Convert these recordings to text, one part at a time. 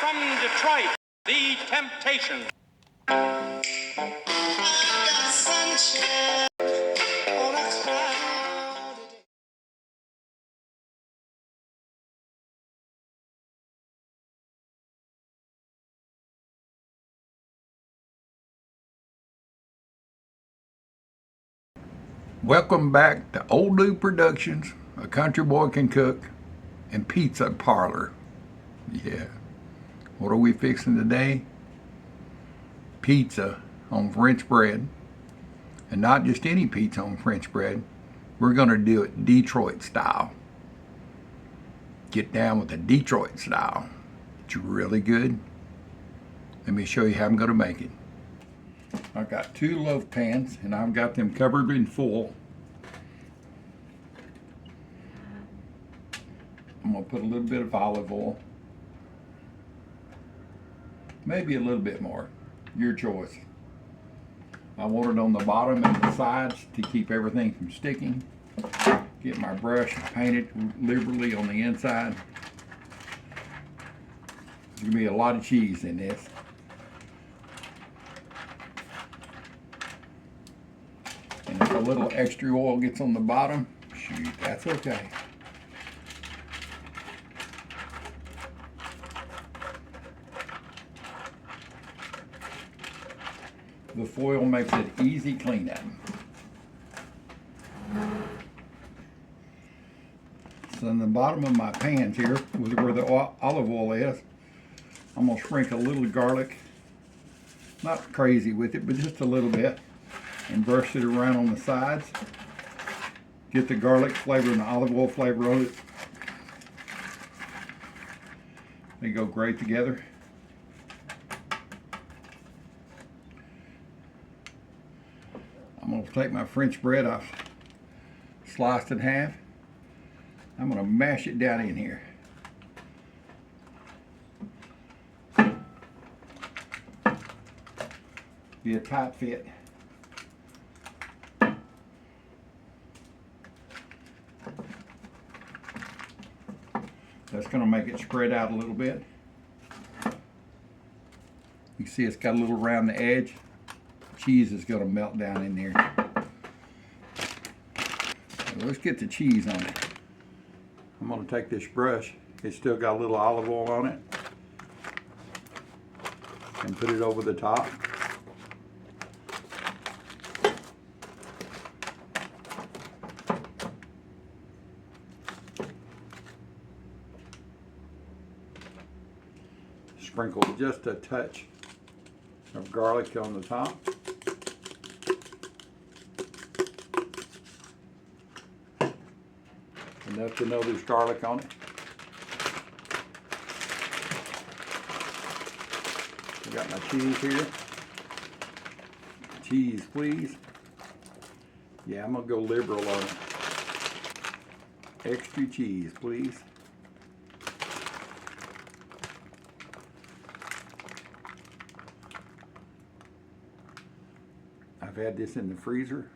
From Detroit, The Temptations. I got sunshine on a cloudy day. Welcome back to Old Lou Productions, A Country Boy Can Cook, and Pizza Parlor. Yeah. What are we fixing today? Pizza on French bread. And not just any pizza on French bread. We're going to do it Detroit style. Get down with the Detroit style. It's really good. Let me show you how I'm going to make it. I've got 2 loaf pans and I've got them covered in full. I'm going to put a little bit of olive oil. Maybe a little bit more. Your choice. I want it on the bottom and the sides to keep everything from sticking. Get my brush and paint it liberally on the inside. There's going to be a lot of cheese in this. And if a little extra oil gets on the bottom, shoot, that's okay. The foil makes it easy cleanup. So in the bottom of my pans here, where the olive oil is, I'm going to sprinkle a little garlic. Not crazy with it, but just a little bit. And brush it around on the sides. Get the garlic flavor and the olive oil flavor on it. They go great together. I'm going to take my French bread I've sliced in half. I'm going to mash it down in here. Be a tight fit. That's going to make it spread out a little bit. You can see it's got a little around the edge. Cheese is going to melt down in there. So let's get the cheese on it. I'm going to take this brush. It's still got a little olive oil on it. And put it over the top. Sprinkle just a touch of garlic on the top. Enough to know there's garlic on it. I got my cheese here. Cheese, please. Yeah, I'm gonna go liberal on it. Extra cheese, please. I've had this in the freezer.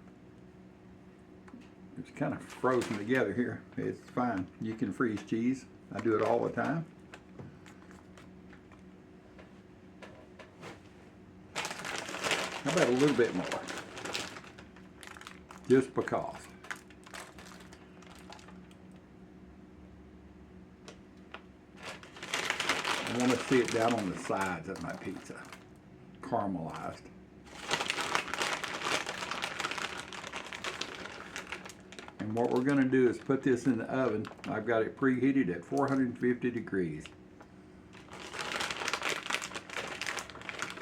It's kind of frozen together here. It's fine. You can freeze cheese. I do it all the time. How about a little bit more? Just because. I want to see it down on the sides of my pizza. Caramelized. And what we're going to do is put this in the oven. I've got it preheated at 450 degrees.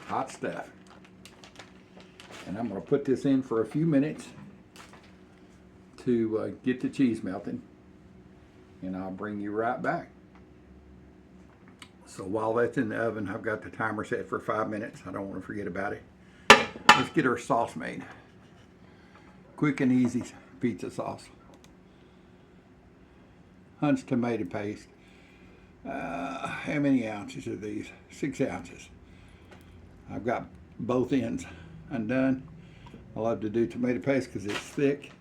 Hot stuff. And I'm going to put this in for a few minutes to get the cheese melting. And I'll bring you right back. So while that's in the oven, I've got the timer set for 5 minutes. I don't want to forget about it. Let's get our sauce made. Quick and easy pizza sauce. Hunt's tomato paste. How many ounces are these? 6 ounces. I've got both ends undone. I love to do tomato paste because it's thick.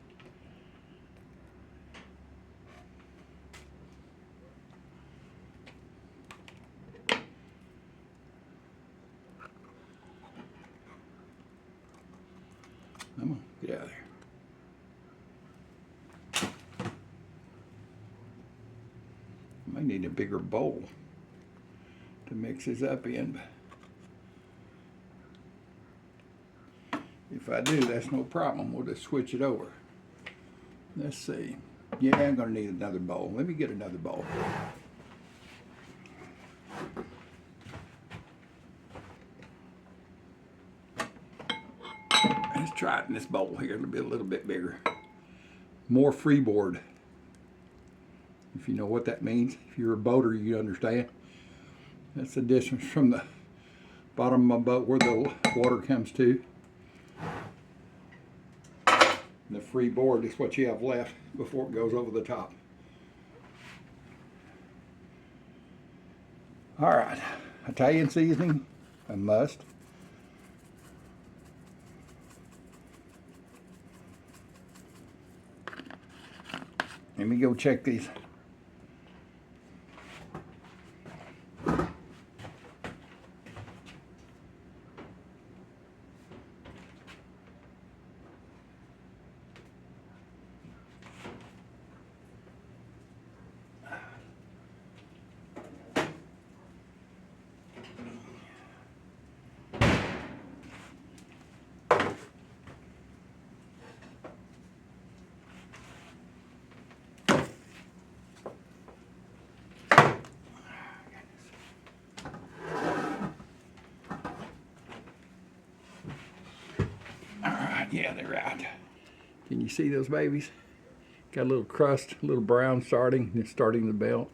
Come on, get out of there. I might need a bigger bowl to mix this up in. If I do, that's no problem. We'll just switch it over. Let's see. Yeah, I'm going to need another bowl. Let me get another bowl. Let's try it in this bowl here. It'll be a little bit bigger. More freeboard. If you know what that means. If you're a boater, you understand. That's the distance from the bottom of my boat where the water comes to. And the freeboard is what you have left before it goes over the top. All right, Italian seasoning, a must. Let me go check these. Yeah, they're out. Can you see those babies? Got a little crust, a little brown starting. It's starting to melt.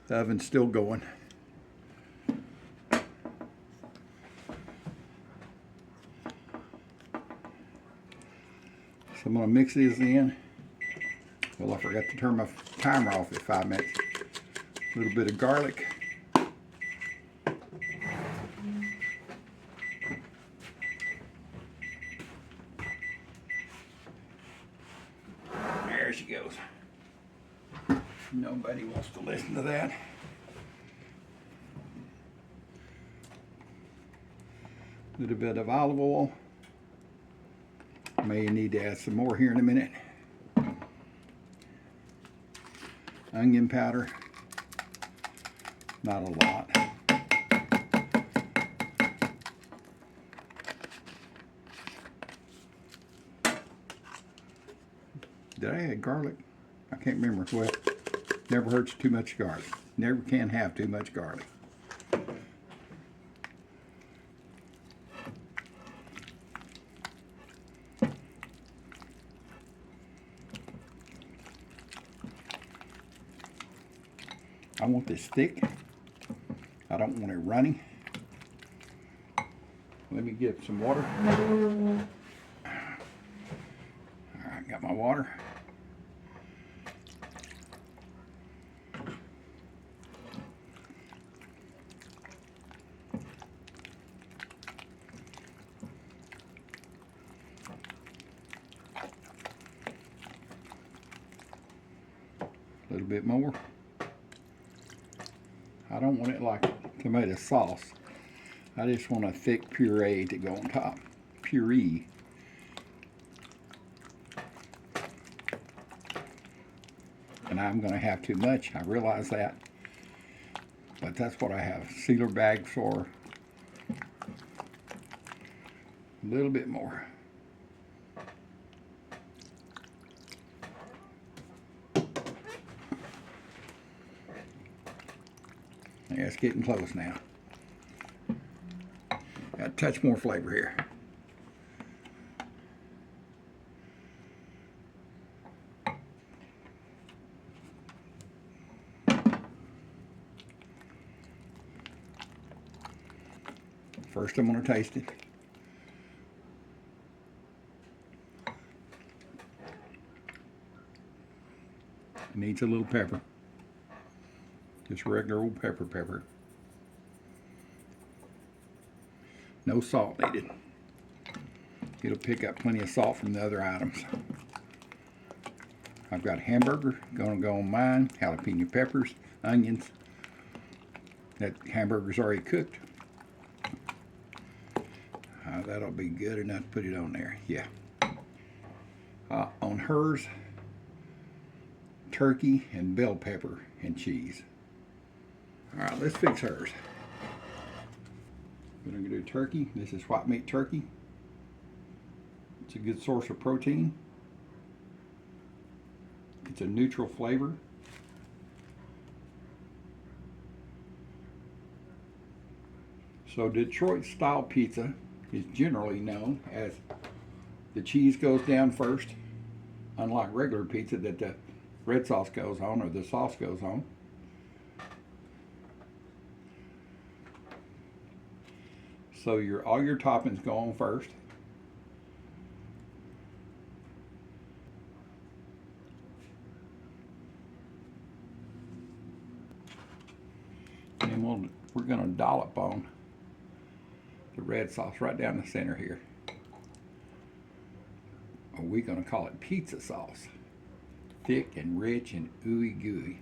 The oven's still going. So I'm going to mix these in. Well, I forgot to turn my timer off at 5 minutes. A little bit of garlic. There she goes. Nobody wants to listen to that. A little bit of olive oil. May need to add some more here in a minute. Onion powder. Not a lot. Did I add garlic? I can't remember. Well, never hurts too much garlic. Never can have too much garlic. I want this thick. I don't want it runny. Let me get some water. All right, got my water. A little bit more. I don't want it like tomato sauce. I just want a thick puree to go on top. Puree. And I'm going to have too much. I realize that. But that's what I have sealer bags for. A little bit more. Yeah, it's getting close now. Got a touch more flavor here. First I'm going to taste it. It needs a little pepper. Just regular old pepper. No salt needed. It'll pick up plenty of salt from the other items. I've got hamburger, gonna go on mine, jalapeno peppers, onions. That hamburger's already cooked. That'll be good enough to put it on there. Yeah. On hers, turkey and bell pepper and cheese. All right, let's fix hers. We're gonna do turkey. This is white meat turkey. It's a good source of protein. It's a neutral flavor. So Detroit style pizza is generally known as the cheese goes down first, unlike regular pizza that the red sauce goes on or the sauce goes on. So all your toppings go on first. And we're going to dollop on the red sauce right down the center here. Or we're going to call it pizza sauce. Thick and rich and ooey gooey.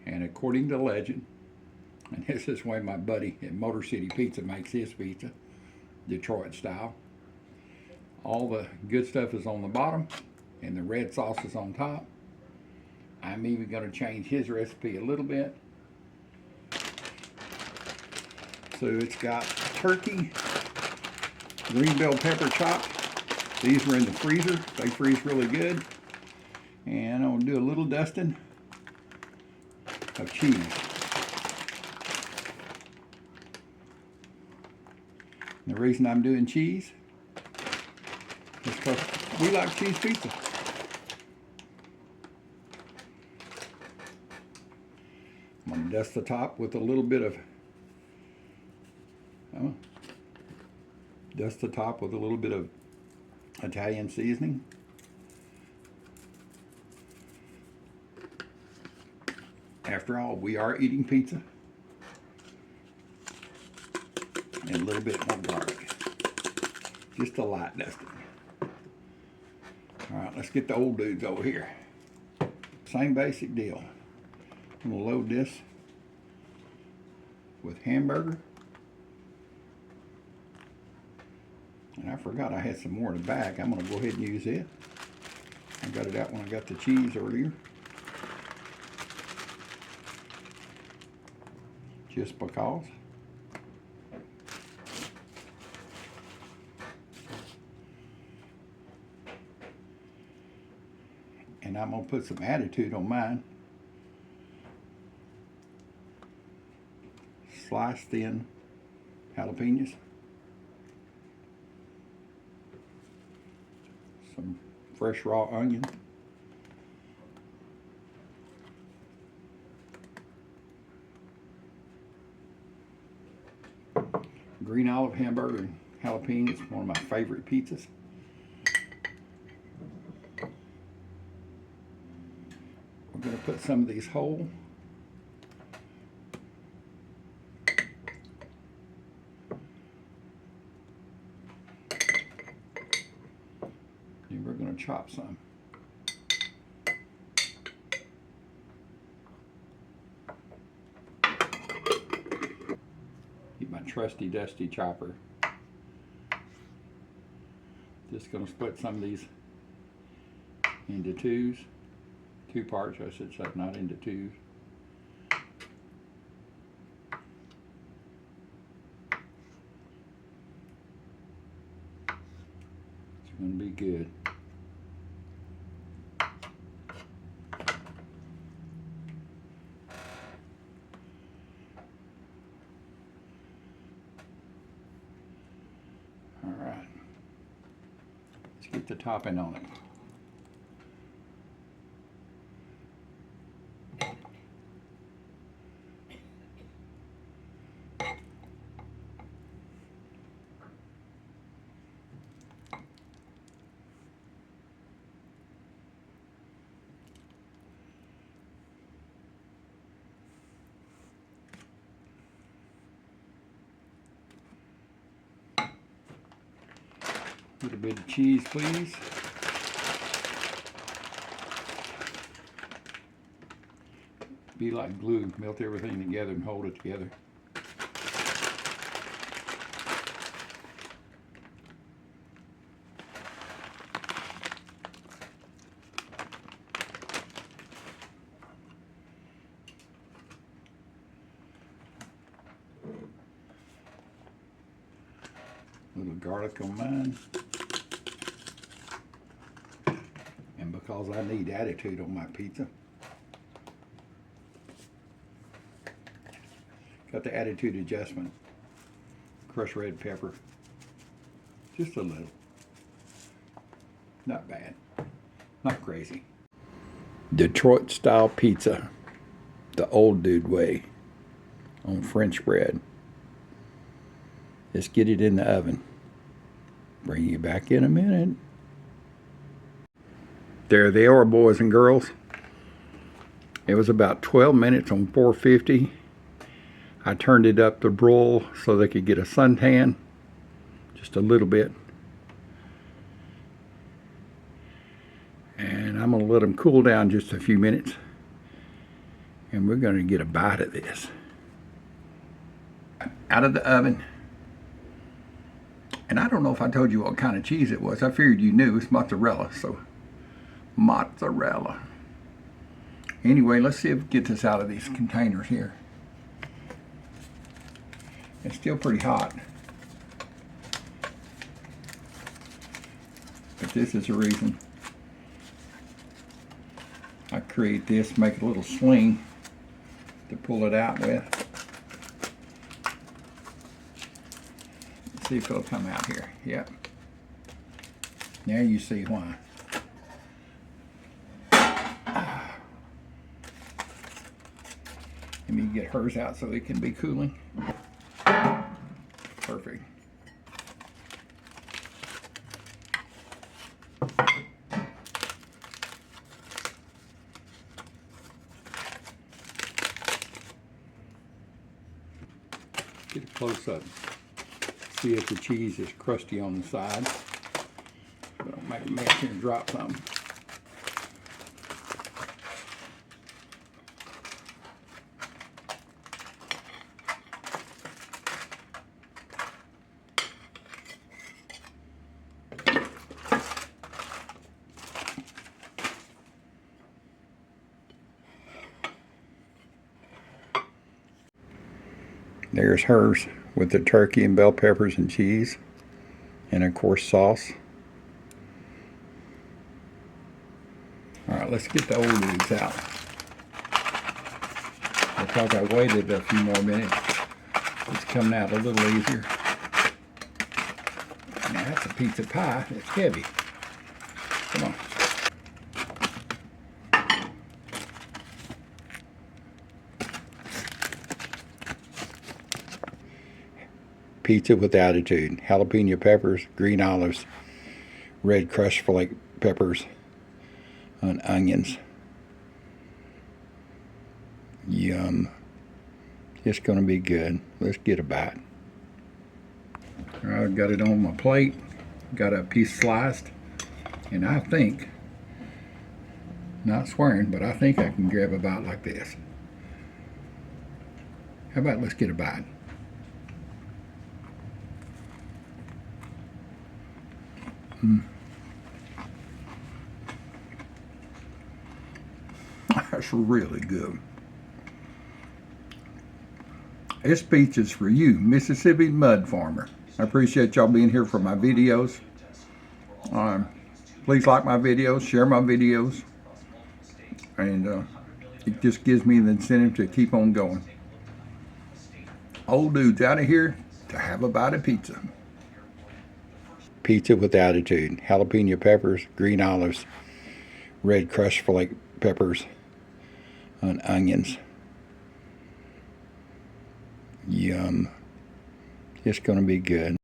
And according to legend, and this is the way my buddy at Motor City Pizza makes his pizza, Detroit style, all the good stuff is on the bottom and the red sauce is on top. I'm even going to change his recipe a little bit. So it's got turkey, green bell pepper chopped. These were in the freezer. They freeze really good. And I'm going to do a little dusting of cheese. And the reason I'm doing cheese is because we like cheese pizza. I'm going to dust the top with a little bit of Italian seasoning. After all, we are eating pizza. And a little bit more garlic. Just a light dusting. Alright, let's get the old dudes over here. Same basic deal. I'm going to load this with hamburger. And I forgot I had some more in the back. I'm going to go ahead and use it. I got it out when I got the cheese earlier. Just because. And I'm going to put some attitude on mine. Sliced thin jalapenos. Some fresh raw onion. Green olive hamburger and jalapenos, one of my favorite pizzas. We're going to put some of these whole. And we're going to chop some. Get my trusty dusty chopper. Just going to split some of these into two parts, I should say, not into twos. It's going to be good. All right. Let's get the topping on it. A little bit of cheese, please. Be like glue, melt everything together and hold it together. Little garlic on mine. And because I need attitude on my pizza, got the attitude adjustment. Crushed red pepper. Just a little. Not bad. Not crazy. Detroit style pizza. The old dude way. On French bread. Let's get it in the oven. Bring you back in a minute. There they are, boys and girls. It was about 12 minutes on 450. I turned it up to broil so they could get a suntan. Just a little bit. And I'm going to let them cool down just a few minutes. And we're going to get a bite of this. Out of the oven. And I don't know if I told you what kind of cheese it was. I figured you knew. It's mozzarella. So, mozzarella. Anyway, let's see if we get this out of these containers here. It's still pretty hot. But this is the reason I create this, make a little sling to pull it out with. See if it'll come out here. Yep. Now you see why. Let me get hers out so it can be cooling. Perfect. Get a close up. See if the cheese is crusty on the side. But don't make a mess here and drop some. There's hers with the turkey and bell peppers and cheese, and of course sauce. Alright, let's get the old dudes out. Because I waited a few more minutes, it's coming out a little easier. Now that's a pizza pie, it's heavy. Come on. Pizza with attitude. Jalapeno peppers, green olives, red crushed flake peppers, and onions. Yum. It's going to be good. Let's get a bite. I've got it on my plate. Got a piece sliced. And I think, not swearing, but I think I can grab a bite like this. How about let's get a bite? That's really good. This pizza's for you, Mississippi mud farmer. I appreciate y'all being here for my videos. Please like my videos, share my videos, and it just gives me the incentive to keep on going. Old dude's out of here to have a bite of pizza. Pizza with attitude. Jalapeno peppers, green olives, red crushed flake peppers, and onions. Yum. It's going to be good.